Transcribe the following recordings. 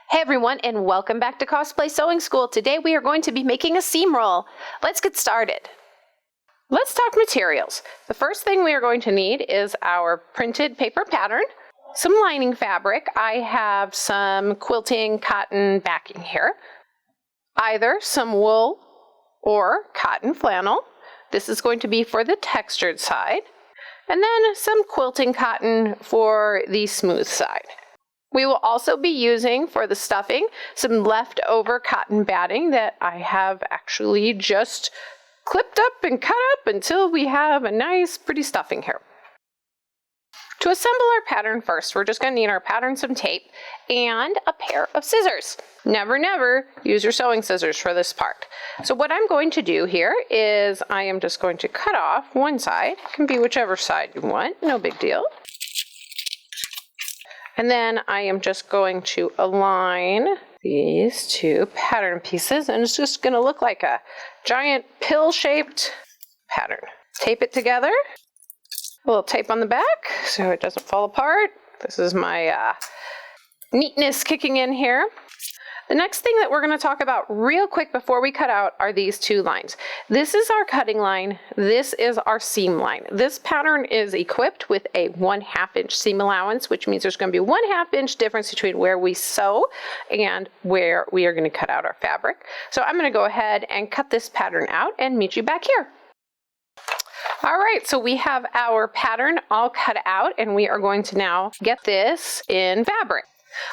Hey everyone, and welcome back to Cosplay Sewing School. Today we are going to be making a seam roll. Let's get started. Let's talk materials. The first thing we are going to need is our printed paper pattern, some lining fabric. I have some quilting cotton backing here, either some wool or cotton flannel. This is going to be for the textured side, and then some quilting cotton for the smooth side. We will also be using for the stuffing some leftover cotton batting that I have actually just clipped up and cut up until we have a nice pretty stuffing here. To assemble our pattern first, we're just going to need our pattern, some tape, and a pair of scissors. Never use your sewing scissors for this part. So what I'm going to do here is I am just going to cut off one side. It can be whichever side you want, no big deal. And then I am just going to align these two pattern pieces, and it's just going to look like a giant pill-shaped pattern. Tape it together. A little tape on the back so it doesn't fall apart. This is my neatness kicking in here. The next thing that we're going to talk about real quick before we cut out are these two lines. This is our cutting line. This is our seam line. This pattern is equipped with a 1/2 inch seam allowance, which means there's going to be 1/2 inch difference between where we sew and where we are going to cut out our fabric. So I'm going to go ahead and cut this pattern out and meet you back here. All right, so we have our pattern all cut out, and we are going to now get this in fabric.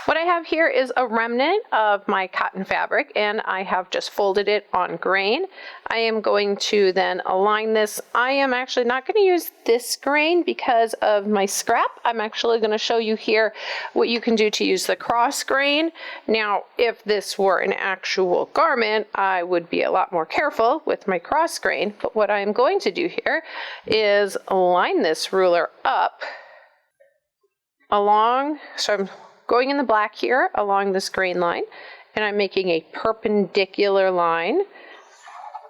What I have here is a remnant of my cotton fabric, and I have just folded it on grain. I am going to then align this. I am actually not going to use this grain because of my scrap. I'm actually going to show you here what you can do to use the cross grain. Now, if this were an actual garment, I would be a lot more careful with my cross grain, but what I am going to do here is align this ruler up along, so I'm going in the black here along this grain line, and I'm making a perpendicular line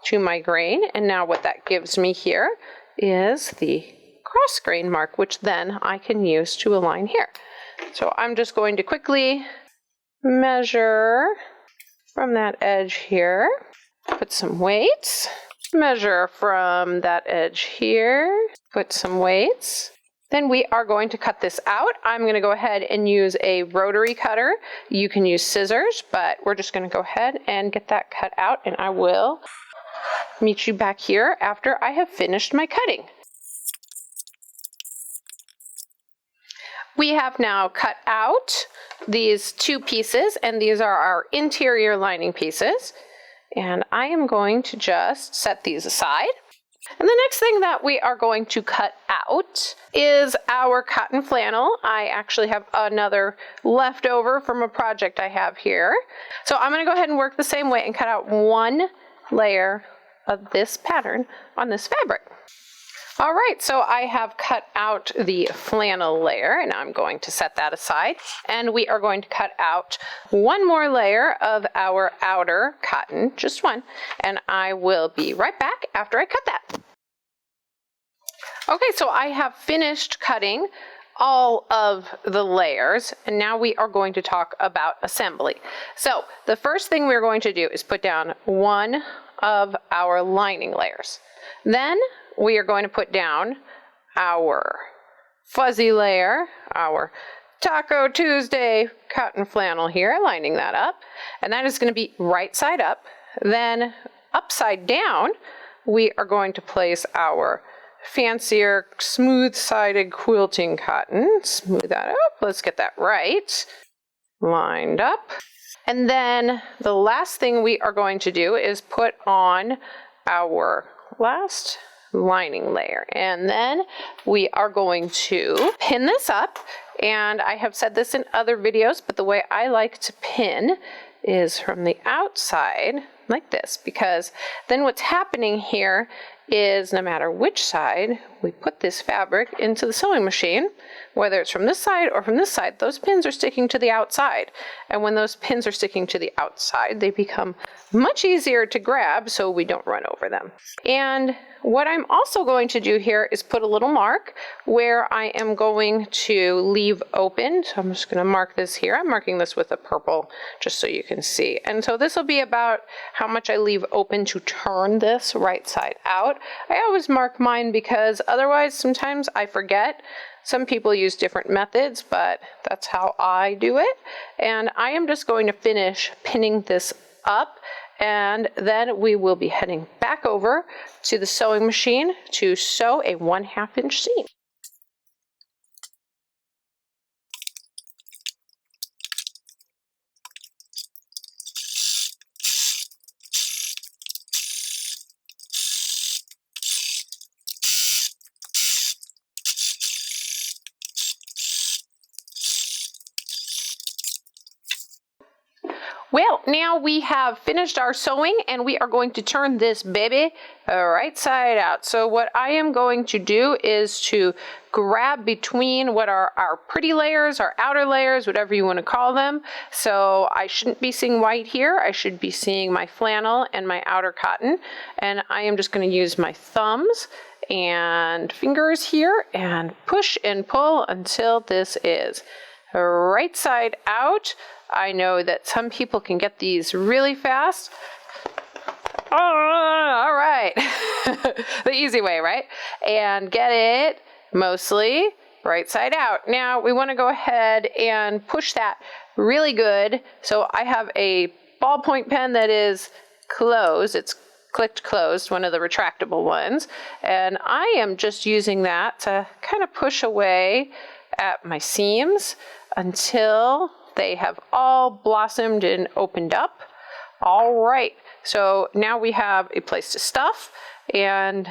to my grain. And now what that gives me here is the cross grain mark, which then I can use to align here. So I'm just going to quickly measure from that edge here, put some weights, measure from that edge here, put some weights. Then we are going to cut this out. I'm going to go ahead and use a rotary cutter. You can use scissors, but we're just going to go ahead and get that cut out, and I will meet you back here after I have finished my cutting. We have now cut out these two pieces, and these are our interior lining pieces. And I am going to just set these aside. And the next thing that we are going to cut out is our cotton flannel. I actually have another leftover from a project I have here. So I'm going to go ahead and work the same way and cut out one layer of this pattern on this fabric. All right, so I have cut out the flannel layer, and I'm going to set that aside. And we are going to cut out one more layer of our outer cotton, just one, and I will be right back after I cut that. Okay, so I have finished cutting all of the layers, and now we are going to talk about assembly. So the first thing we're going to do is put down one of our lining layers. Then we are going to put down our fuzzy layer, our Taco Tuesday cotton flannel here, lining that up, and that is going to be right side up. Then upside down, we are going to place our fancier smooth-sided quilting cotton. Smooth that up. Let's get that right. Lined up. And then the last thing we are going to do is put on our last lining layer, and then we are going to pin this up. And I have said this in other videos, but the way I like to pin is from the outside like this, because then what's happening here is no matter which side we put this fabric into the sewing machine, whether it's from this side or from this side, those pins are sticking to the outside. And when those pins are sticking to the outside, they become much easier to grab so we don't run over them. And what I'm also going to do here is put a little mark where I am going to leave open. So I'm just going to mark this here. I'm marking this with a purple just so you can see. And so this will be about how much I leave open to turn this right side out. I always mark mine because otherwise sometimes I forget. Some people use different methods, but that's how I do it. And I am just going to finish pinning this up, and then we will be heading back over to the sewing machine to sew a 1/2 inch seam. Well, now we have finished our sewing and we are going to turn this baby right side out. So what I am going to do is to grab between what are our pretty layers, our outer layers, whatever you want to call them. So I shouldn't be seeing white here. I should be seeing my flannel and my outer cotton. And I am just going to use my thumbs and fingers here and push and pull until this is right side out. I know that some people can get these really fast. Oh, all right. The easy way, right? And get it mostly right side out. Now we want to go ahead and push that really good. So I have a ballpoint pen that is closed. It's clicked closed, one of the retractable ones. And I am just using that to kind of push away at my seams until they have all blossomed and opened up. All right, so now we have a place to stuff and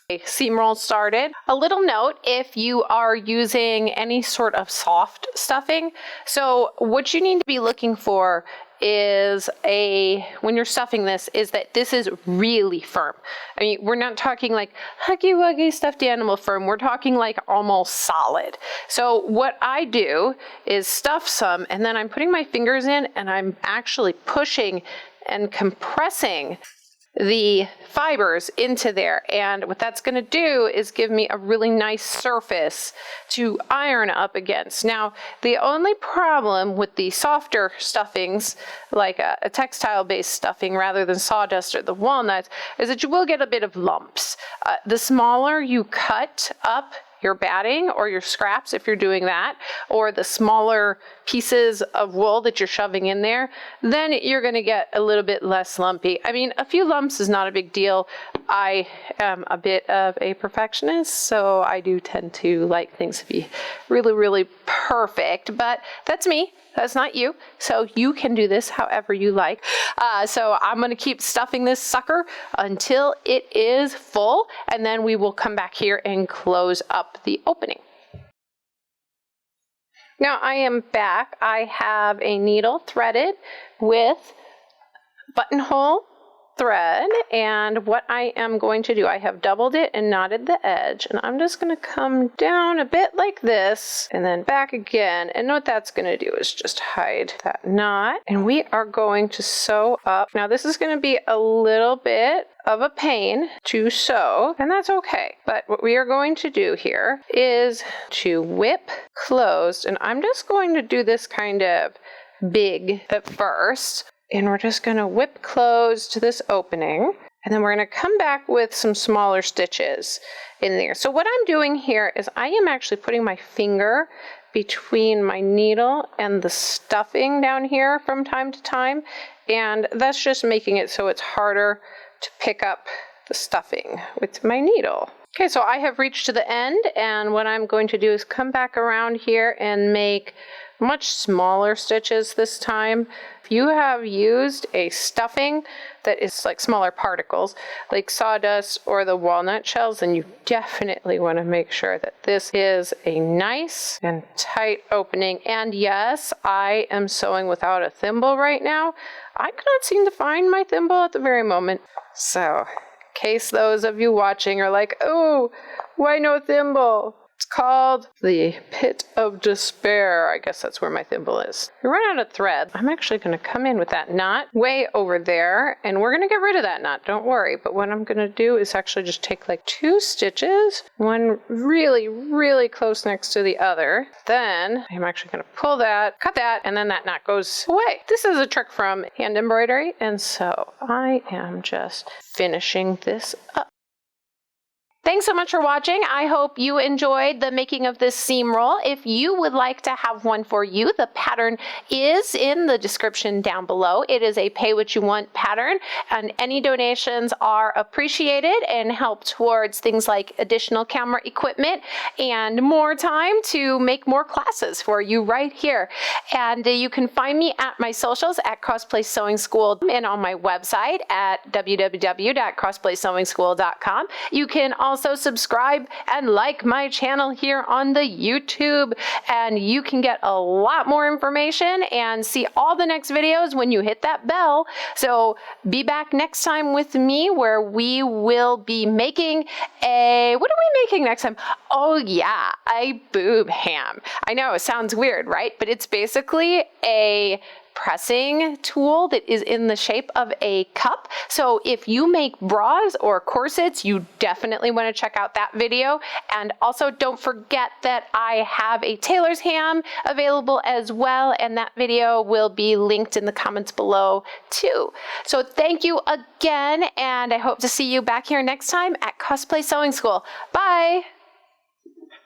a seam roll started. A little note if you are using any sort of soft stuffing. So what you need to be looking for is when you're stuffing this, is that this is really firm. I mean, we're not talking like huggy wuggy stuffed animal firm. We're talking like almost solid. So what I do is stuff some, and then I'm putting my fingers in and I'm actually pushing and compressing the fibers into there, and what that's going to do is give me a really nice surface to iron up against. Now, the only problem with the softer stuffings, like a textile-based stuffing rather than sawdust or the walnuts, is that you will get a bit of lumps. The smaller you cut up your batting or your scraps, if you're doing that, or the smaller pieces of wool that you're shoving in there, then you're going to get a little bit less lumpy. I mean, a few lumps is not a big deal. I am a bit of a perfectionist, so I do tend to like things to be really, really perfect, but that's me. That's not you. So you can do this however you like. So I'm going to keep stuffing this sucker until it is full, and then we will come back here and close up the opening. Now I am back. I have a needle threaded with buttonhole thread, and what I am going to do, I have doubled it and knotted the edge, and I'm just going to come down a bit like this and then back again, and what that's going to do is just hide that knot, and we are going to sew up. Now this is going to be a little bit of a pain to sew, and that's okay, but what we are going to do here is to whip closed, and I'm just going to do this kind of big at first. And we're just going to whip closed this opening, and then we're going to come back with some smaller stitches in there. So what I'm doing here is I am actually putting my finger between my needle and the stuffing down here from time to time, and that's just making it so it's harder to pick up the stuffing with my needle. Okay, so I have reached to the end, and what I'm going to do is come back around here and make much smaller stitches this time. If you have used a stuffing that is like smaller particles, like sawdust or the walnut shells, then you definitely want to make sure that this is a nice and tight opening. And yes, I am sewing without a thimble right now. I cannot seem to find my thimble at the very moment. So, in case those of you watching are like, oh, why no thimble? It's called the Pit of Despair. I guess that's where my thimble is. We run out of thread. I'm actually going to come in with that knot way over there, and we're going to get rid of that knot. Don't worry. But what I'm going to do is actually just take like 2 stitches, one really, really close next to the other. Then I'm actually going to pull that, cut that, and then that knot goes away. This is a trick from hand embroidery, and so I am just finishing this up. Thanks so much for watching. I hope you enjoyed the making of this seam roll. If you would like to have one for you, the pattern is in the description down below. It is a pay what you want pattern, and any donations are appreciated and help towards things like additional camera equipment and more time to make more classes for you right here. And you can find me at my socials at Cosplay Sewing School and on my website at www.cosplaysewing.school.com. You can also subscribe and like my channel here on the YouTube, and you can get a lot more information and see all the next videos when you hit that bell. So be back next time with me, where we will be making a, what are we making next time? Oh yeah, a boob ham. I know it sounds weird, right? But it's basically a pressing tool that is in the shape of a cup. So if you make bras or corsets, you definitely want to check out that video. And also don't forget that I have a tailor's ham available as well, and that video will be linked in the comments below too. So thank you again, and I hope to see you back here next time at Cosplay Sewing School. Bye!